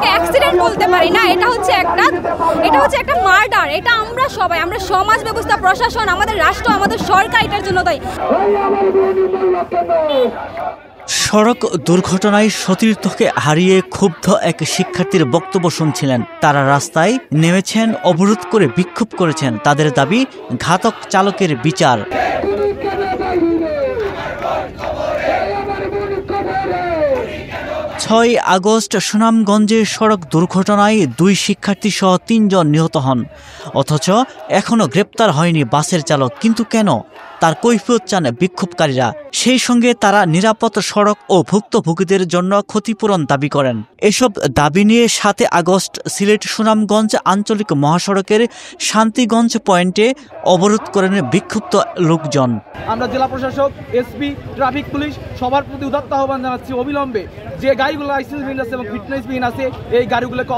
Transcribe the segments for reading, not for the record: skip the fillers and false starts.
এটাকে অ্যাক্সিডেন্ট বলতে পারি না, এটা হচ্ছে একটা মার্ডার। এটা আমরা সবাই, আমরা সমাজ ব্যবস্থা, প্রশাসন, আমাদের রাষ্ট্র, আমাদের সরকার এটার জন্য দায়ী। সড়ক দুর্ঘটনায় সতীর্থকে হারিয়ে ক্ষুব্ধ এক শিক্ষার্থীর বক্তব্য শুনছিলেন। তারা রাস্তায় নেমেছেন, অবরোধ করে বিক্ষোভ করেছেন। তাদের দাবি ঘাতক চালকের বিচার। ৬ আগস্ট সুনামগঞ্জে সড়ক দুর্ঘটনায় ২ শিক্ষার্থী সহ ৩ জন নিহত হন। অথচ এখনও গ্রেপ্তার হয়নি বাসের চালক। কিন্তু কেন? তার কৈফিয়ত চান বিক্ষোভকারীরা। সেই সঙ্গে তারা নিরাপদ সড়ক ও ভুক্তভোগীদের জন্য ক্ষতিপূরণ দাবি করেন। এসব দাবি নিয়ে ৭ আগস্ট সিলেট সুনামগঞ্জ আঞ্চলিক মহাসড়কের শান্তিগঞ্জ পয়েন্টে অবরোধ করেন বিক্ষুব্ধ লোকজন। আমরা জেলা প্রশাসক, এসপি, ট্রাফিক পুলিশ সবার প্রতি উদাত্ত আহ্বান জানাচ্ছি, অবিলম্বে যে গাড়িগুলো লাইসেন্সবিহীন আছে এবং ফিটনেসবিহীন আছে এই গাড়িগুলোকে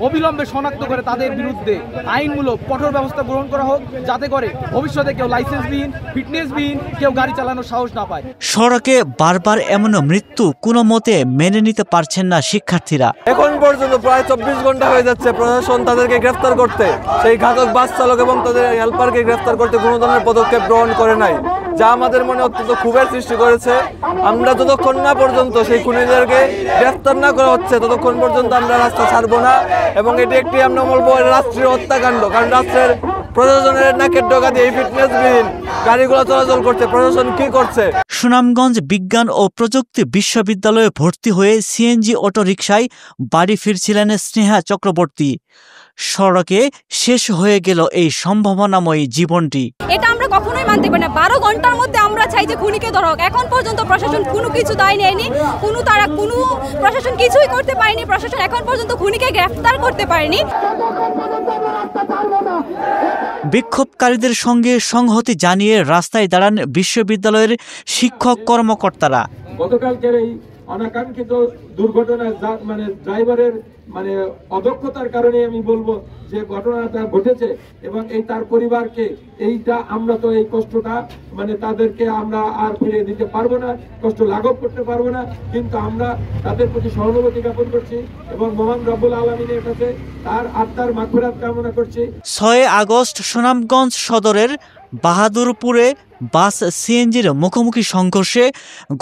অবিলম্বে শনাক্ত করে তাদের বিরুদ্ধে আইনমূলক কঠোর ব্যবস্থা গ্রহণ করা হোক, যাতে করে ভবিষ্যতে কেউ লাইসেন্সবিহীন, ফিটনেসবিহীন কেউ গাড়ি চালানোর সাহস না পায়। সড়কে বারবার এমন মৃত্যু কোনো মতে মেনে নিতে পারছেন না শিক্ষার্থীরা। এখন পর্যন্ত প্রায় ২৪ ঘন্টা হয়ে যাচ্ছে প্রশাসন তাদেরকে গ্রেফতার করতে, সেই ঘাতক বাস চালক এবং তাদের হেল্পারকে গ্রেফতার করতে কোনো ধরনের পদক্ষেপ গ্রহণ করে নাই, যা আমাদের মনে অত্যন্ত ক্ষোভের সৃষ্টি করেছে। আমরা যতক্ষণ না পর্যন্ত সেই খুনিদেরকে গ্রেফতার না করা হচ্ছে ততক্ষণ পর্যন্ত আমরা রাস্তা ছাড়বো না। এবং এটি একটি আমরা বলবো রাষ্ট্রীয় হত্যাকাণ্ড, কারণ রাষ্ট্রের প্রশাসনের নাকের ডগা দিয়ে এই ফিটনেসবিহীন গাড়িগুলো চলাচল করছে। প্রশাসন কি করছে? সুনামগঞ্জ বিজ্ঞান ও প্রযুক্তি বিশ্ববিদ্যালয়ে ভর্তি হয়ে সিএনজি অটোরিকশায় বাড়ি ফিরছিলেন স্নেহা চক্রবর্তী। সড়কে শেষ হয়ে গেল এই সম্ভাবনাময়ী জীবনটি। এটা আমরা কখনোই মানতে পারি না। ১২ ঘন্টার মধ্যে আমরা চাই যে খুনিকে ধরক। এখন পর্যন্ত প্রশাসন কোনো কিছু দায় নেয়নি, কোনো প্রশাসন কিছুই করতে পারেনি। প্রশাসন এখন পর্যন্ত খুনিকে গ্রেফতার করতে পারেনি। বিক্ষোভকারীদের সঙ্গে সংহতি জানিয়ে রাস্তায় দাঁড়ান বিশ্ববিদ্যালয়ের শিক্ষক কর্মকর্তারা। গতকালকের এই অনাকাঙ্ক্ষিত দুর্ঘটনা ড্রাইভারের অদক্ষতার কারণে আমি বলবো যে ঘটনাটা ঘটেছে, এবং এই তার পরিবারকে আমরা তো এই কষ্টটা তাদেরকে আমরা আর ফিরিয়ে দিতে পারবো না, কষ্ট লাঘব করতে পারবো না, কিন্তু আমরা তাদের প্রতি সহানুভূতি জ্ঞাপন করছি এবং মহান রব্বুল আলামিনের কাছে তার আত্মার মাগফিরাত কামনা করছি। ৬ আগস্ট সুনামগঞ্জ সদরের বাহাদুরপুরে বাস সিএনজির মুখোমুখি সংঘর্ষে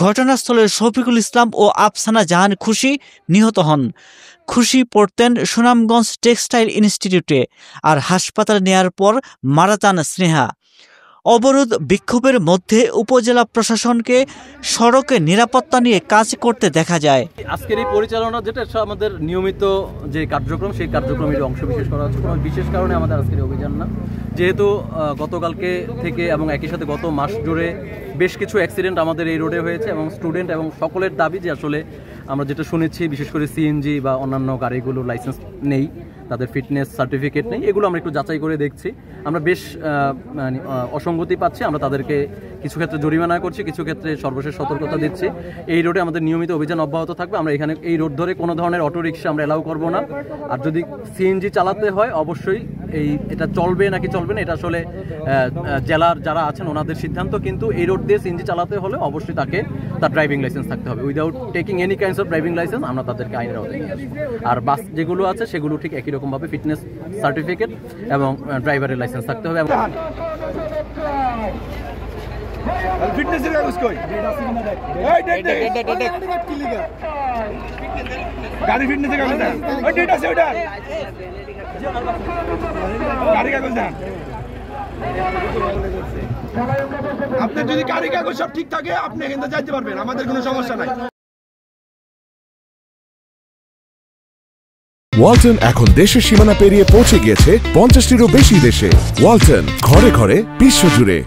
ঘটনাস্থলে শফিকুল ইসলাম ও আফসানা জাহান খুশি নিহত হন। খুশি পড়তেন সুনামগঞ্জ টেক্সটাইল ইনস্টিটিউটে, আর হাসপাতালে নেয়ার পর মারা যান স্নেহা। অবরোধ বিক্ষোভের মধ্যে উপজেলা প্রশাসনকে সড়কে নিরাপত্তা নিয়ে কাজ করতে দেখা যায়। আজকের এই পরিচালনা যেটা আমাদের নিয়মিত যে কার্যক্রম, সেই কার্যক্রমের অংশ বিশেষ করা হচ্ছে। কোনো বিশেষ কারণে আমাদের আজকের অভিযান না, যেহেতু গতকালকে থেকে এবং একই সাথে গত মাস জুড়ে বেশ কিছু অ্যাক্সিডেন্ট আমাদের এই রোডে হয়েছে, এবং স্টুডেন্ট এবং সকলের দাবি যে আসলে আমরা যেটা শুনেছি, বিশেষ করে সিএনজি বা অন্যান্য গাড়িগুলোর লাইসেন্স নেই, তাদের ফিটনেস সার্টিফিকেট নেই, এগুলো আমরা একটু যাচাই করে দেখছি। আমরা বেশ অসঙ্গতি পাচ্ছি। আমরা তাদেরকে কিছু ক্ষেত্রে জরিমানা করছি, কিছু ক্ষেত্রে সর্বশেষ সতর্কতা দিচ্ছি। এই রোডে আমাদের নিয়মিত অভিযান অব্যাহত থাকবে। আমরা এখানে এই রোড ধরে কোনো ধরনের অটোরিকশা আমরা এলাও করব না। আর যদি সিএনজি চালাতে হয় অবশ্যই এটা চলবে নাকি চলবে না এটা আসলে জেলার যারা আছেন ওনাদের সিদ্ধান্ত, কিন্তু এই রোড দিয়ে সিএনজি চালাতে হলে অবশ্যই তাকে তার ড্রাইভিং লাইসেন্স থাকতে হবে। Without taking any kinds of driving licence আমরা তাদেরকে আইনের আওতায় নিয়ে আসবো। আর বাস যেগুলো আছে সেগুলো ঠিক একই রকমভাবে ফিটনেস সার্টিফিকেট এবং ড্রাইভারের লাইসেন্স থাকতে হবে। ফিটনেসের কাগজ কই? গাড়ি ফিটনেসের কাগজ দেন। ওই ডেট আছে ওটা। গাড়ি কাগজ দেন। আপনার যদি গাড়ি কাগজ সব ঠিক থাকে আপনি এখান থেকে যাইতে পারবেন, আমাদের কোনো সমস্যা নাই। ওয়ালটন এখন দেশের সীমানা পেরিয়ে পৌঁছে গিয়েছে ৫০টিরও বেশি দেশে। ওয়ালটন, ঘরে ঘরে বিশ্বজুড়ে।